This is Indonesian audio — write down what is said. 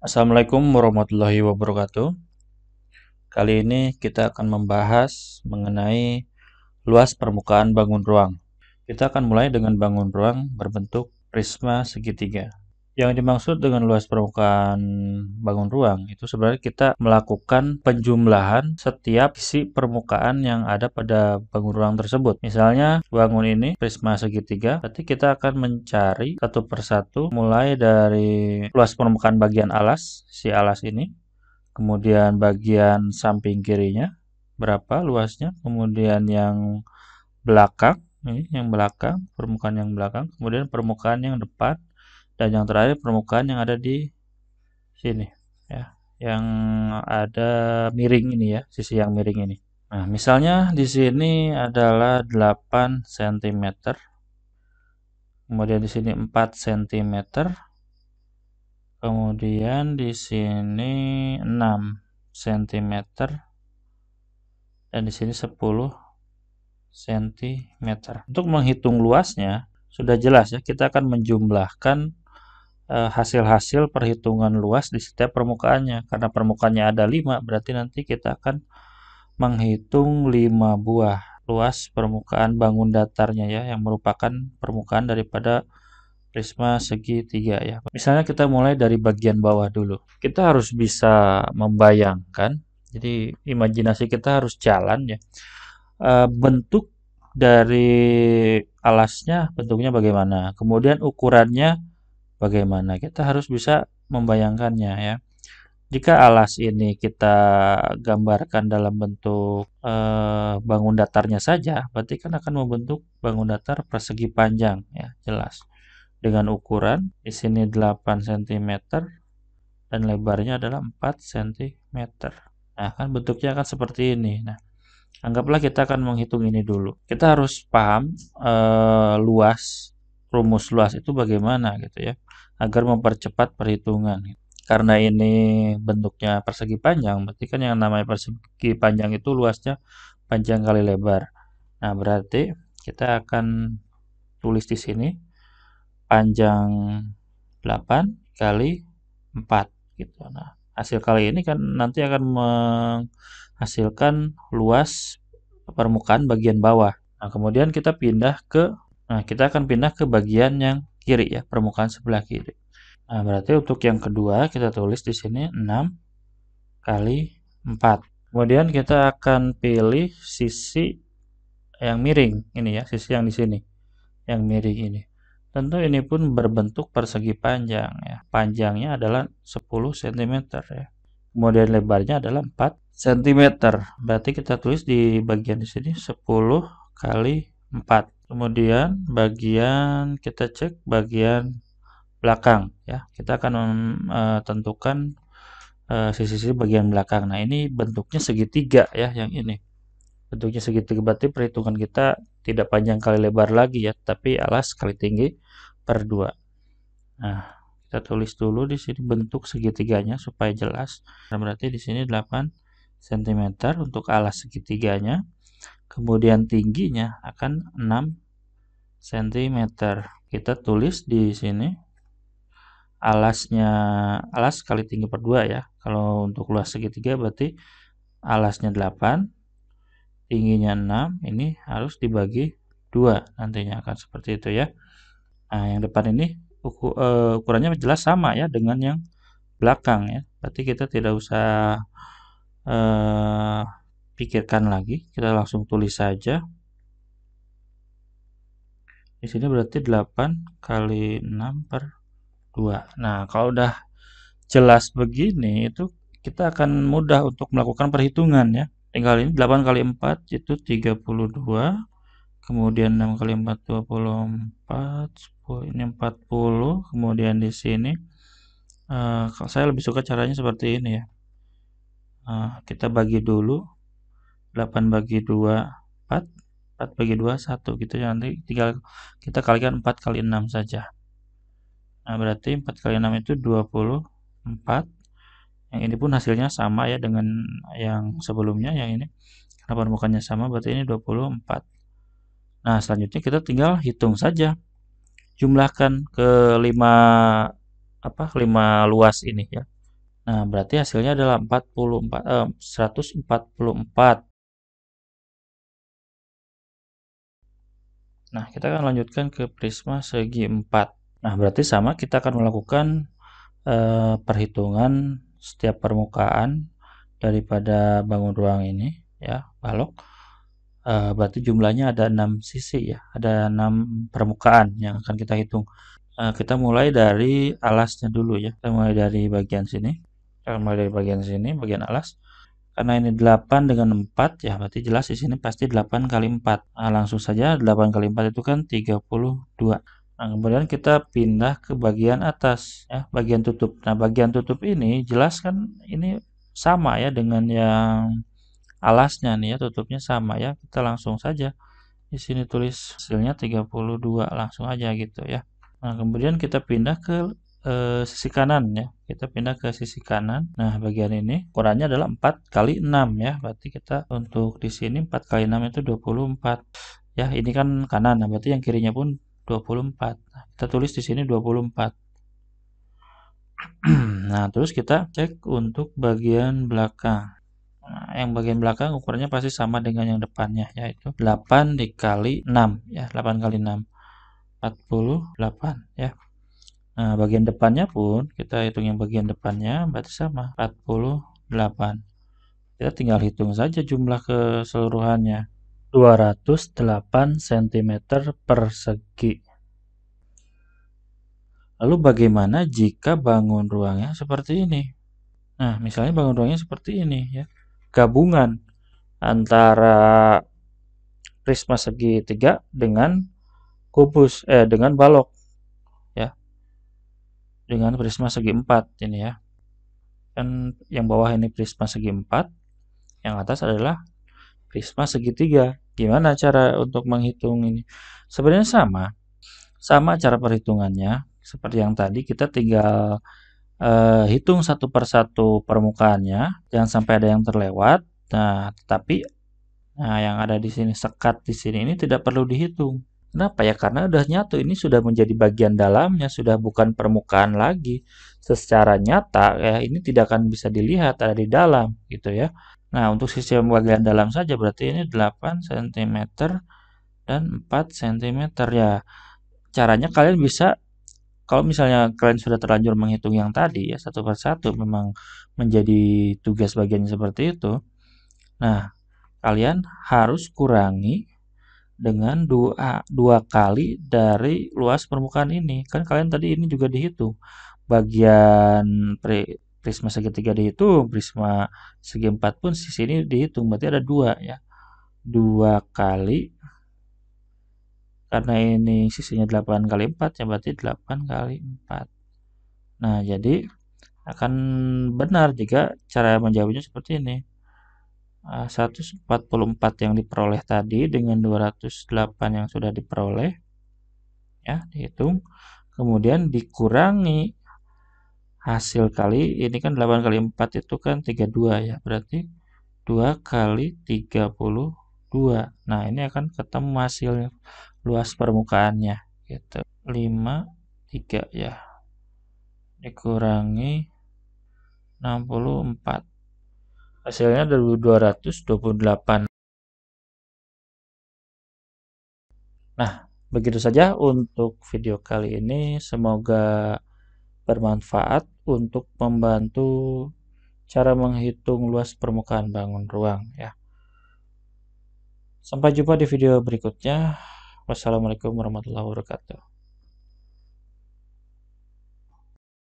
Assalamualaikum warahmatullahi wabarakatuh. Kali ini kita akan membahas mengenai luas permukaan bangun ruang. Kita akan mulai dengan bangun ruang berbentuk prisma segitiga. Yang dimaksud dengan luas permukaan bangun ruang itu sebenarnya kita melakukan penjumlahan setiap sisi permukaan yang ada pada bangun ruang tersebut. Misalnya bangun ini prisma segitiga, berarti kita akan mencari satu persatu mulai dari luas permukaan bagian alas, si alas ini, kemudian bagian samping kirinya berapa luasnya, kemudian yang belakang, ini yang belakang, permukaan yang belakang, kemudian permukaan yang depan, dan yang terakhir permukaan yang ada di sini ya, yang ada miring ini ya, sisi yang miring ini. Nah, misalnya di sini adalah 8 cm, kemudian di sini 4 cm, kemudian di sini 6 cm, dan di sini 10 cm. Untuk menghitung luasnya sudah jelas ya, kita akan menjumlahkan hasil-hasil perhitungan luas di setiap permukaannya. Karena permukaannya ada 5, berarti nanti kita akan menghitung 5 buah luas permukaan bangun datarnya ya, yang merupakan permukaan daripada prisma segitiga ya. Misalnya kita mulai dari bagian bawah dulu. Kita harus bisa membayangkan, jadi imajinasi kita harus jalan ya. Bentuk dari alasnya bentuknya bagaimana, kemudian ukurannya bagaimana. Kita harus bisa membayangkannya ya. Jika alas ini kita gambarkan dalam bentuk bangun datarnya saja, berarti kan akan membentuk bangun datar persegi panjang ya, jelas. Dengan ukuran di sini 8 cm dan lebarnya adalah 4 cm. Nah, kan bentuknya akan seperti ini. Nah, anggaplah kita akan menghitung ini dulu. Kita harus paham rumus luas itu bagaimana gitu ya, agar mempercepat perhitungan. Karena ini bentuknya persegi panjang, berarti kan yang namanya persegi panjang itu luasnya panjang kali lebar. Nah, berarti kita akan tulis di sini panjang 8 kali 4 gitu. Nah, hasil kali ini kan nanti akan menghasilkan luas permukaan bagian bawah. Nah, kemudian kita akan pindah ke bagian yang kiri ya, permukaan sebelah kiri. Nah, berarti untuk yang kedua kita tulis di sini 6 kali 4. Kemudian kita akan pilih sisi yang miring ini ya, sisi yang di sini, yang miring ini. Tentu ini pun berbentuk persegi panjang ya. Panjangnya adalah 10 cm ya. Kemudian lebarnya adalah 4 cm. Berarti kita tulis di bagian di sini 10 kali 4. Kemudian kita cek bagian belakang ya. Kita akan tentukan sisi-sisi bagian belakang. Nah, ini bentuknya segitiga ya, yang ini. Bentuknya segitiga berarti perhitungan kita tidak panjang kali lebar lagi ya, tapi alas kali tinggi per 2. Nah, kita tulis dulu di sini bentuk segitiganya supaya jelas. Nah, berarti di sini 8 cm untuk alas segitiganya. Kemudian tingginya akan 6 cm. Kita tulis di sini alas kali tinggi per 2 ya. Kalau untuk luas segitiga berarti alasnya 8, tingginya 6, ini harus dibagi 2, nantinya akan seperti itu ya. Nah, yang depan ini ukurannya jelas sama ya dengan yang belakang ya. Berarti kita tidak usah pikirkan lagi, kita langsung tulis saja. Di sini berarti 8 kali 6 per 2. Nah, kalau udah jelas begini, itu kita akan mudah untuk melakukan perhitungan ya. Tinggal ini 8 kali 4 itu 32, kemudian 6 kali 4 24, 10, ini 40, kemudian di sini saya lebih suka caranya seperti ini ya. Kita bagi dulu 8 bagi 2 4, 4 bagi 2 1 gitu ya, nanti tinggal kita kalikan 4 kali 6 saja. Nah, berarti 4 kali 6 itu 24. Yang ini pun hasilnya sama ya dengan yang sebelumnya, yang ini karena permukaannya sama berarti ini 24. Nah, selanjutnya kita tinggal hitung saja, jumlahkan ke 5 luas ini ya, Nah, berarti hasilnya adalah 144. Nah, kita akan lanjutkan ke prisma segi 4. Nah, berarti sama, kita akan melakukan perhitungan setiap permukaan daripada bangun ruang ini, ya, balok. Berarti jumlahnya ada 6 sisi ya, ada 6 permukaan yang akan kita hitung. Kita mulai dari alasnya dulu ya. Kita mulai dari bagian sini. Kita mulai dari bagian sini, bagian alas. Karena ini 8 dengan 4 ya, berarti jelas di sini pasti 8 kali 4. Nah, langsung saja 8 kali 4 itu kan 32. Nah, kemudian kita pindah ke bagian atas ya, bagian tutup. Nah, bagian tutup ini jelas kan ini sama ya dengan yang alasnya nih ya, tutupnya sama ya. Kita langsung saja di sini tulis hasilnya 32 langsung aja gitu ya. Nah, kemudian kita pindah ke sisi kanan ya. Kita pindah ke sisi kanan. Nah, bagian ini ukurannya adalah 4 kali 6 ya. Berarti kita untuk di sini 4 kali 6 itu 24. Ya, ini kan kanan. Nah, berarti yang kirinya pun 24. Nah, kita tulis di sini 24. Nah, terus kita cek untuk bagian belakang. Nah, yang bagian belakang ukurannya pasti sama dengan yang depannya, yaitu 8 dikali 6 ya, 8 kali 6 48 ya. Nah, bagian depannya pun kita hitung yang bagian depannya berarti sama 48. Kita tinggal hitung saja jumlah keseluruhannya. 208 cm persegi. Lalu bagaimana jika bangun ruangnya seperti ini? Nah, misalnya bangun ruangnya seperti ini ya. Gabungan antara prisma segitiga dengan kubus dengan balok ya. Dengan prisma segi 4 ini ya. Kan yang bawah ini prisma segi 4, yang atas adalah prisma segitiga. Gimana cara untuk menghitung ini? Sebenarnya sama. Sama cara perhitungannya seperti yang tadi, kita tinggal hitung satu persatu permukaannya, jangan sampai ada yang terlewat. Nah, tetapi yang ada di sini sekat di sini ini tidak perlu dihitung. Kenapa ya? Karena udah nyatu, ini sudah menjadi bagian dalamnya, sudah bukan permukaan lagi. Secara nyata ya ini tidak akan bisa dilihat ada di dalam gitu ya. Nah, untuk sisi bagian dalam saja berarti ini 8 cm dan 4 cm ya. Caranya kalian bisa, kalau misalnya kalian sudah terlanjur menghitung yang tadi ya satu persatu, memang menjadi tugas bagian seperti itu. Nah, kalian harus kurangi dengan dua kali dari luas permukaan ini. Kan kalian tadi ini juga dihitung. Bagian prisma segitiga dihitung, prisma segi 4 pun sisi ini dihitung. Berarti ada 2 ya. 2 kali, karena ini sisinya 8 kali 4 ya, berarti 8 kali 4. Nah, jadi akan benar jika cara menjawabnya seperti ini. 144 yang diperoleh tadi dengan 208 yang sudah diperoleh ya, dihitung, kemudian dikurangi hasil kali ini kan 8 kali 4 itu kan 32 ya, berarti 2 kali 32. Nah, ini akan ketemu hasil luas permukaannya gitu. 53 ya, dikurangi 64, hasilnya ada 228. Nah, begitu saja untuk video kali ini. Semoga bermanfaat untuk membantu cara menghitung luas permukaan bangun ruang ya. Sampai jumpa di video berikutnya. Wassalamualaikum warahmatullahi wabarakatuh.